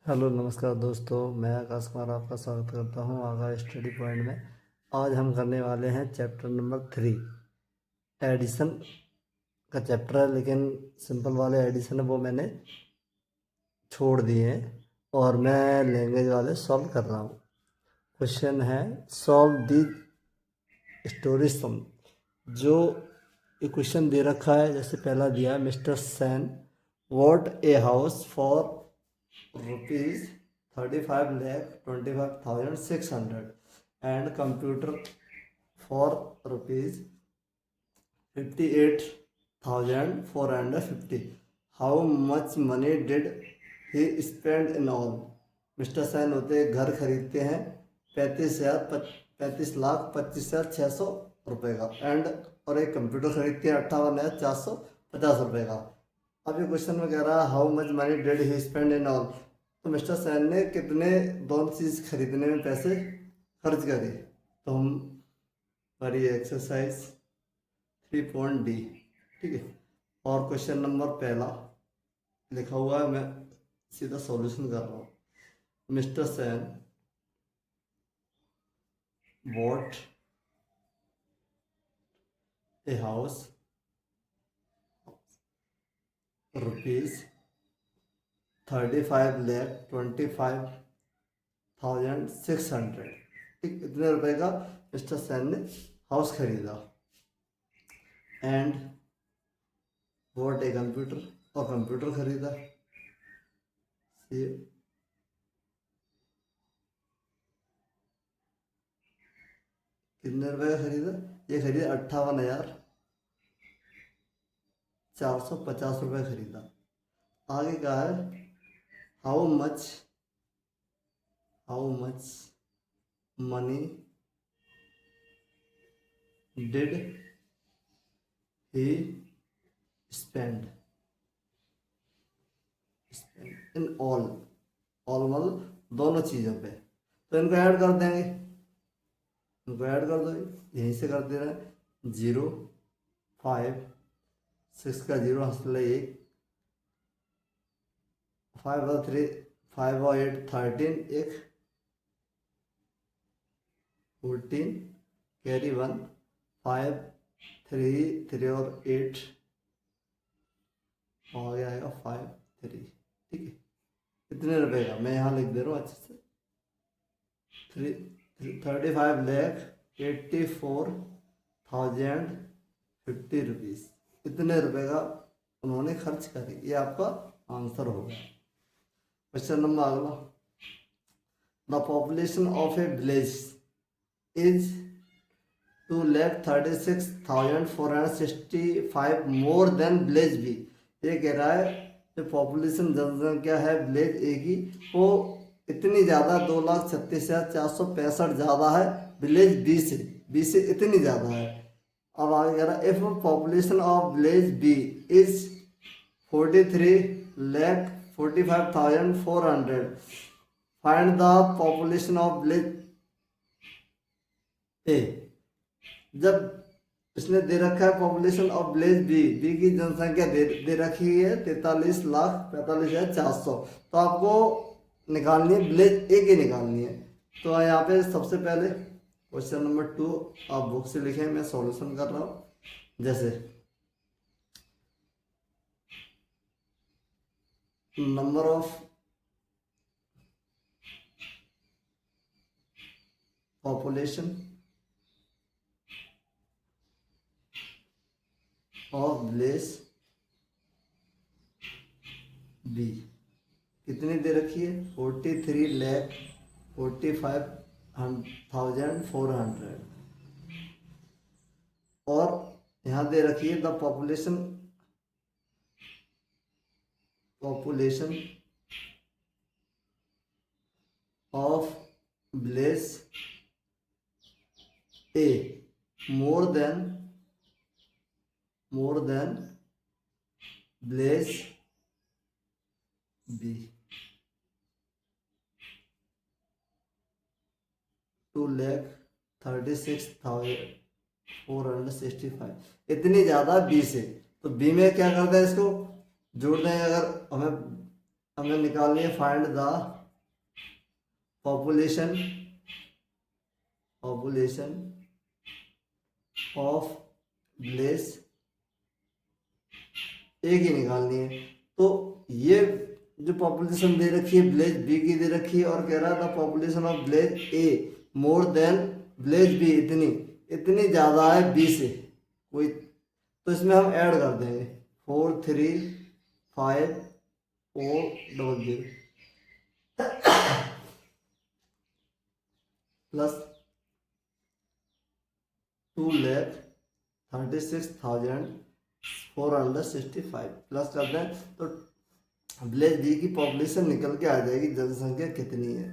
Hello नमस्कार दोस्तों, मैं आकाश कुमार आपका स्वागत करता हूं आकाश स्टडी पॉइंट में। आज हम करने वाले हैं चैप्टर नंबर 3 एडिशन का चैप्टर है, लेकिन सिंपल वाले एडिशन है वो मैंने छोड़ दिए हैं और मैं लैंग्वेज वाले सॉल्व कर रहा हूं। क्वेश्चन है सॉल्व दी स्टोरी सम। जो ये क्वेश्चन दे रखा है, जैसे पहला दिया है mister Sen bought a house for rupees 35,25,600 and computer for rupees 58,450. How much money did he spend in all? Mister Sen होते घर खरीदते हैं 35,25,25,600 रुपये का एंड और एक कंप्यूटर खरीदते हैं 58,450 रुपये का। अब ये क्वेश्चन में कह रहा है how much money did he spend in all. तो मिस्टर सैन ने कितने दोनों चीज़ खरीदने में पैसे खर्च करे। तो हम हमारी एक्सरसाइज 3.D, ठीक है। और क्वेश्चन नंबर पहला लिखा हुआ है, मैं सीधा सॉल्यूशन कर रहा हूँ। Mister Sen bought a house rupees 35,25,600, ठीक, इतने रुपए का मिस्टर सैन ने हाउस खरीदा। एंड वॉट ए कंप्यूटर, और कंप्यूटर खरीदा। कितने रुपए का खरीदा? ये खरीदा 58,450 रुपये खरीदा। आगे कहा है how much money did he spend in all मतलब दोनों चीज़ों पे। तो इनको ऐड कर देंगे, इनको ऐड कर दो, यहीं से कर दे रहे हैं। 0, 5, 6 का 0 हंसले 1, 5 और 3, 5 और 8 13, 1 14 कैरी 1, 5 3 और 8 आ गया आएगा 5 3, ठीक है। कितने रुपए का मैं यहाँ लिख दे रहा हूँ अच्छे से। 35,84,050 रुपीज़, इतने रुपए का उन्होंने खर्च करे। ये आपका आंसर होगा। क्वेश्चन नंबर अगला, the population of a village is 2,36,465 more than village B. ये कह रहा है जो पॉपुलेशन जनसंख्या है विलेज ए की वो इतनी ज़्यादा 2,36,465 ज़्यादा है विलेज बी से इतनी ज़्यादा है। अब आगे कह रहा है if population of village B is 43,45,400 find the population of village A. जब इसने दे रखा है पॉपुलेशन ऑफ विलेज बी की जनसंख्या दे रखी है 43,45,400, तो आपको निकालनी है विलेज ए की निकालनी है। तो यहाँ पे सबसे पहले क्वेश्चन नंबर 2 आप बुक से लिखें, मैं सॉल्यूशन कर रहा हूँ। जैसे number of population of village B कितनी दे रखी है? 43,45,400 और यहाँ दे रखी है the population of village A more than village B 2,36,465, इतनी ज़्यादा बी से। तो बी में क्या करते हैं, इसको जोड़ दें। अगर हमें हमें निकालनी है find the population of village, A की निकालनी है। तो ये जो पॉपुलेशन दे रखी है विलेज बी की दे रखी है और कह रहा था population of village A more than village B, इतनी ज़्यादा है बी से कोई, तो इसमें हम ऐड कर देंगे 43540 प्लस 2,36,465 प्लस कर दें तो विलेज बी की पॉपुलेशन निकल के आ जाएगी। जनसंख्या कितनी है?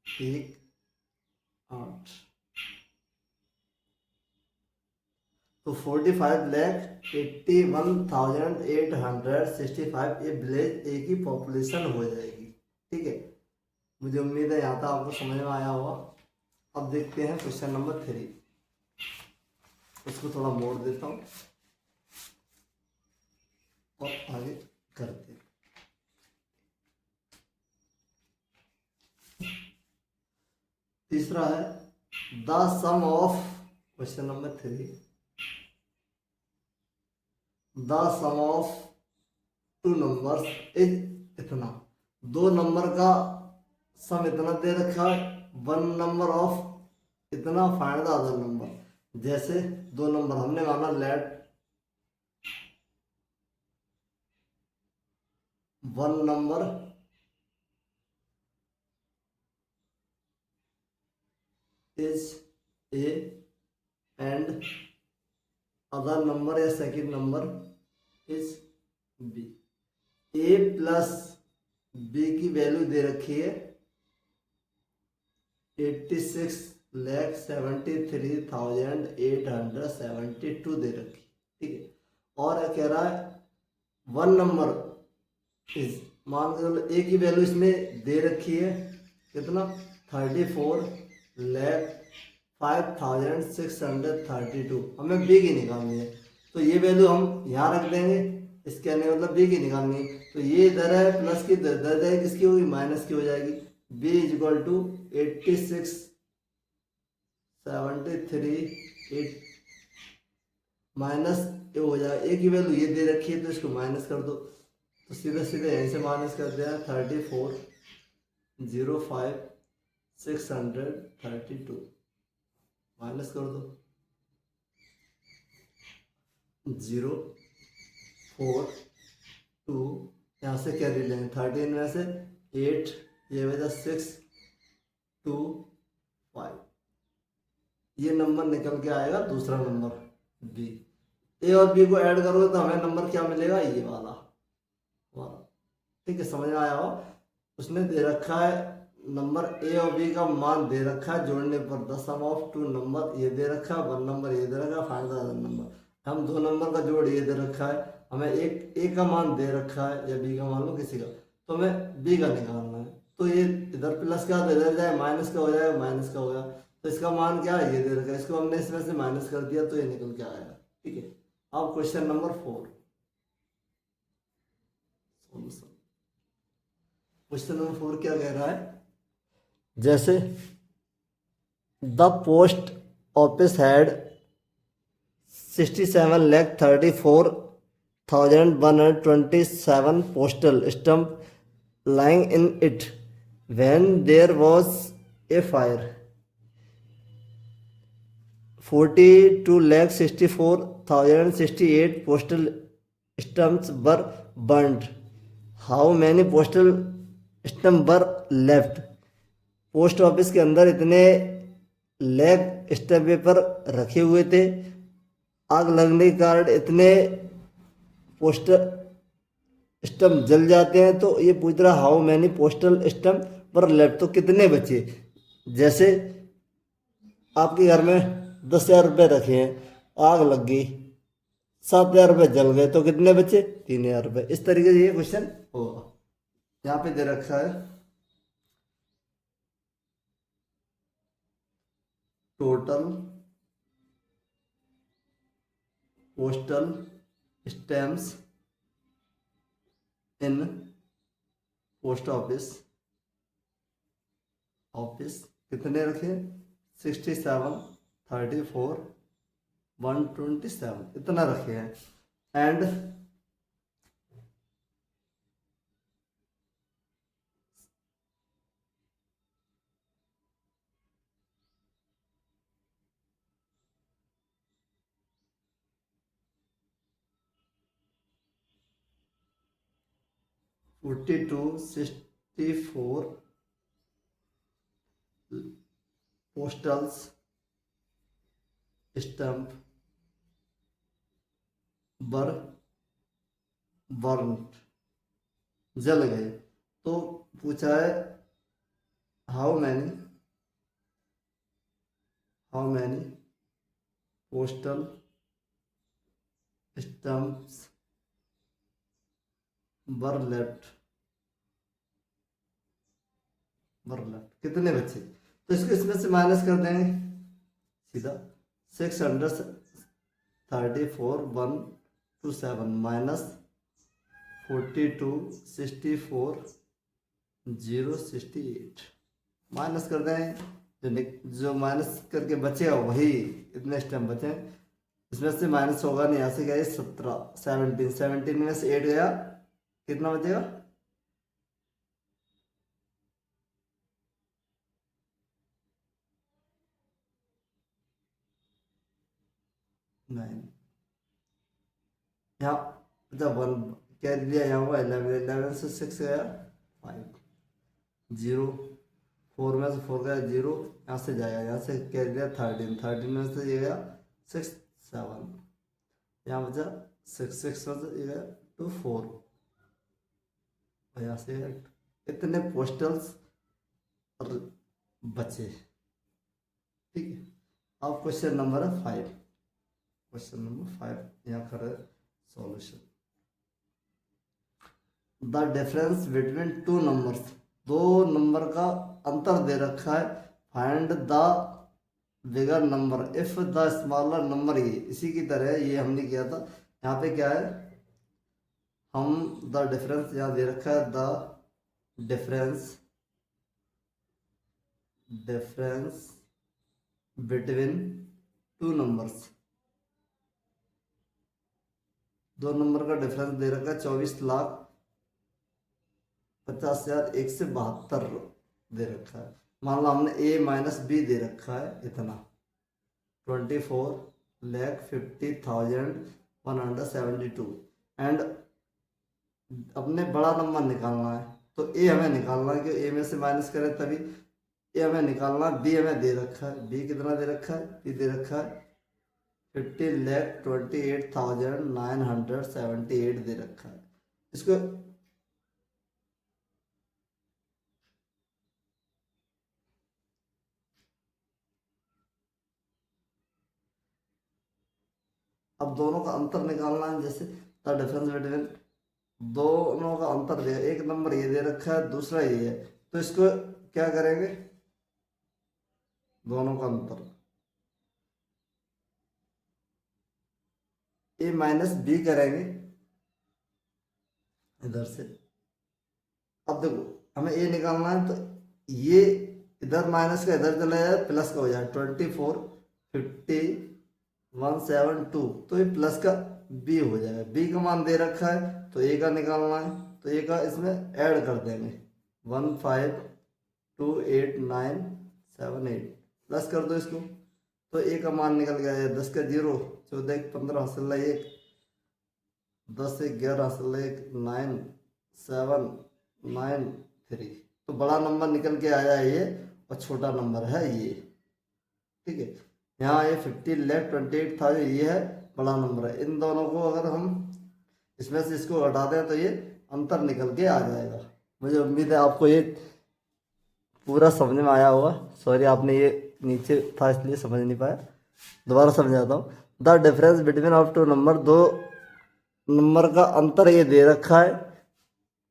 1,8। तो 45,81,865 ये विलेज ए की पॉपुलेशन हो जाएगी। ठीक है, मुझे उम्मीद है यहाँ तक आपको समझ में आया होगा। अब देखते हैं क्वेश्चन नंबर 3, इसको थोड़ा मोड़ देता हूँ और आगे करते हैं। तीसरा है the sum of, question number 3, the sum of two numbers is इतना, दो नंबर का सम इतना दे रखा है, वन नंबर ऑफ इतना, फाइंड द अदर नंबर। जैसे दो नंबर हमने माना let one number is A and other number या second number is B. A plus B की वैल्यू दे रखी है 86,73,872 दे रखी, ठीक है। और कह रहा है वन नंबर इज, मान के चलो ए की वैल्यू इसमें दे रखी है कितना 34,05,632, हमें बी की निकालनी है। तो ये वैल्यू हम यहाँ रख देंगे, इसके आने मतलब बी की निकालनी है। तो ये इधर है प्लस की इधर जाएगी, किसकी होगी माइनस की हो जाएगी। B is equal to 86,73,8 minus ये हो जाएगा, ए की वैल्यू ये दे रखी है तो इसको माइनस कर दो, तो सीधे सीधे यहीं से माइनस कर दिया 34,05,632 माइनस कर दो 0,42, यहाँ से क्या ले लेंगे 13 में से 8, ये वजह 6,2,5, ये नंबर निकल के आएगा दूसरा नंबर बी। ए और बी को ऐड करोगे तो हमें नंबर क्या मिलेगा, ये वाला। ठीक है, समझ में आया हो। उसने दे रखा है नंबर ए और बी का मान दे रखा है, जोड़ने पर the sum of two number ये दे रखा है, वन नंबर ये दे रखा है, फाइंड द अदर नंबर। हम दो नंबर का जोड़ ये दे रखा है, हमें एक ए का मान दे रखा है या बी का मान लो किसी का, तो हमें बी का निकालना है। तो ये इधर प्लस का तो इधर जाए माइनस का हो जाएगा, माइनस का हो गया, तो इसका मान क्या है ये दे रखा है, इसको हमने इसमें से माइनस कर दिया तो ये निकल के आएगा। ठीक है, अब क्वेश्चन नंबर 4, क्वेश्चन नंबर 4 क्या कह रहा है, जैसे the post office had 67,34,127 postal stamp lying in it when there was a fire. 42,64,068 postal stamps were burned. How many postal stamps were left? Post office के अंदर इतने लैग स्टैम्प पेपर रखे हुए थे, आग लगने के कारण इतने पोस्टल स्टम्प जल जाते हैं। तो ये पूछ रहा हाउ मैनी पोस्टल स्टम्प पर लेफ्ट, तो कितने बचे। जैसे आपके घर में 10,000 रुपये रखे हैं, आग लग गई, 7,000 रुपये जल गए, तो कितने बचे 3,000 रुपये। इस तरीके से ये क्वेश्चन होगा। यहाँ पे दे रखा है total postal stamps in post office कितने रखे? 67, 34, 127 इतना रखे हैं। And forty two 64 postals stamp burned जल गए। तो पूछा है how many postal stamps were left कितने बचे? तो इसको इसमें से माइनस कर देंगे सीधा। 634 127 माइनस 42 64 068 माइनस कर दें। जो माइनस करके बचेगा वही इतने स्टेम बचे। इसमें से माइनस होगा नहीं, यहाँ से गया 17 17 में से 8 गया, कितना बचेगा? 9। यहाँ जब 1 क्या लिया, यहाँ हुआ 11 से 6 गया 5 0 4 में से 4 गया 0, यहाँ से जाएगा, यहाँ से कैरी लिया 13 में से ये गया 6 7, यहाँ बचा 6 में से ये गया 2 4, और यहाँ से इतने पोस्टल्स बचे। ठीक है, अब क्वेश्चन नंबर 5 यहाँ कर solution. The difference between two numbers, दो नंबर का अंतर दे रखा है। Find the bigger number if the smaller number, ये इसी की तरह ये हमने किया था। यहाँ पे क्या है, हम द डिफरेंस यहाँ दे रखा है, the difference between two numbers, दो नंबर का डिफरेंस दे रखा है 24,50,000 1 से 72 दे रखा है। मान लो हमने a माइनस बी दे रखा है इतना 24,50,172 एंड अपने बड़ा नंबर निकालना है। तो a हमें निकालना है कि a में से माइनस करें तभी a हमें निकालना है। b हमें दे रखा है, b कितना दे रखा है, b दे रखा है 50,28,978 दे रखा है। इसको अब दोनों का अंतर निकालना है। जैसे द डिफरेंस बिटवीन, दोनों का अंतर दे, एक नंबर ये दे रखा है, दूसरा ये है, तो इसको क्या करेंगे, दोनों का अंतर a माइनस बी करेंगे इधर से। अब देखो हमें a निकालना है, तो ये इधर माइनस का इधर चला जाए, प्लस का हो जाए 24,50,172, तो ये प्लस का b हो जाएगा। b का मान दे रखा है तो a का निकालना है, तो a का इसमें ऐड कर देंगे 1528,978 प्लस कर दो इसको, तो a का मान निकल गया है 10 का 0, 14 15 हसल 1, 10 11 हसल 1, 9 7 9 3। तो बड़ा नंबर निकल के आया ये और छोटा नंबर है ये। ठीक है, यहाँ ये 50,28,000 ये है बड़ा नंबर है। इन दोनों को अगर हम इसमें से इसको हटा दें तो ये अंतर निकल के आ जाएगा। मुझे उम्मीद है आपको ये पूरा समझ में आया होगा। सॉरी आपने ये नीचे था इसलिए समझ नहीं पाया, दोबारा समझाता हूँ। The difference between of two number, दो नंबर का अंतर ये दे रखा है।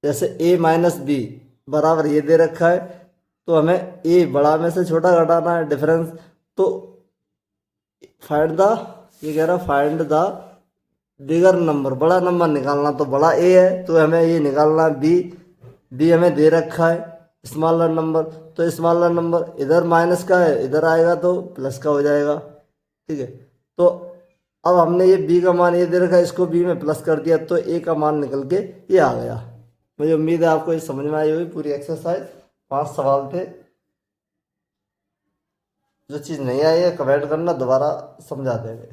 जैसे a माइनस बी बराबर ये दे रखा है, तो हमें a बड़ा में से छोटा घटाना है डिफरेंस। तो फाइंड द, ये कह रहा फाइंड द बिगर नंबर, बड़ा नंबर निकालना, तो बड़ा a है तो हमें ये निकालना b, बी हमें दे रखा है स्मॉलर नंबर, तो स्मॉलर नंबर इधर माइनस का है, इधर आएगा तो प्लस का हो जाएगा। ठीक है, तो अब हमने ये बी का मान ये दे रखा है, इसको बी में प्लस कर दिया तो ए का मान निकल के ये आ गया। मुझे उम्मीद है आपको ये समझ में आई होगी पूरी एक्सरसाइज। 5 सवाल थे। जो चीज़ नहीं आई है कमेंट करना, दोबारा समझा देंगे।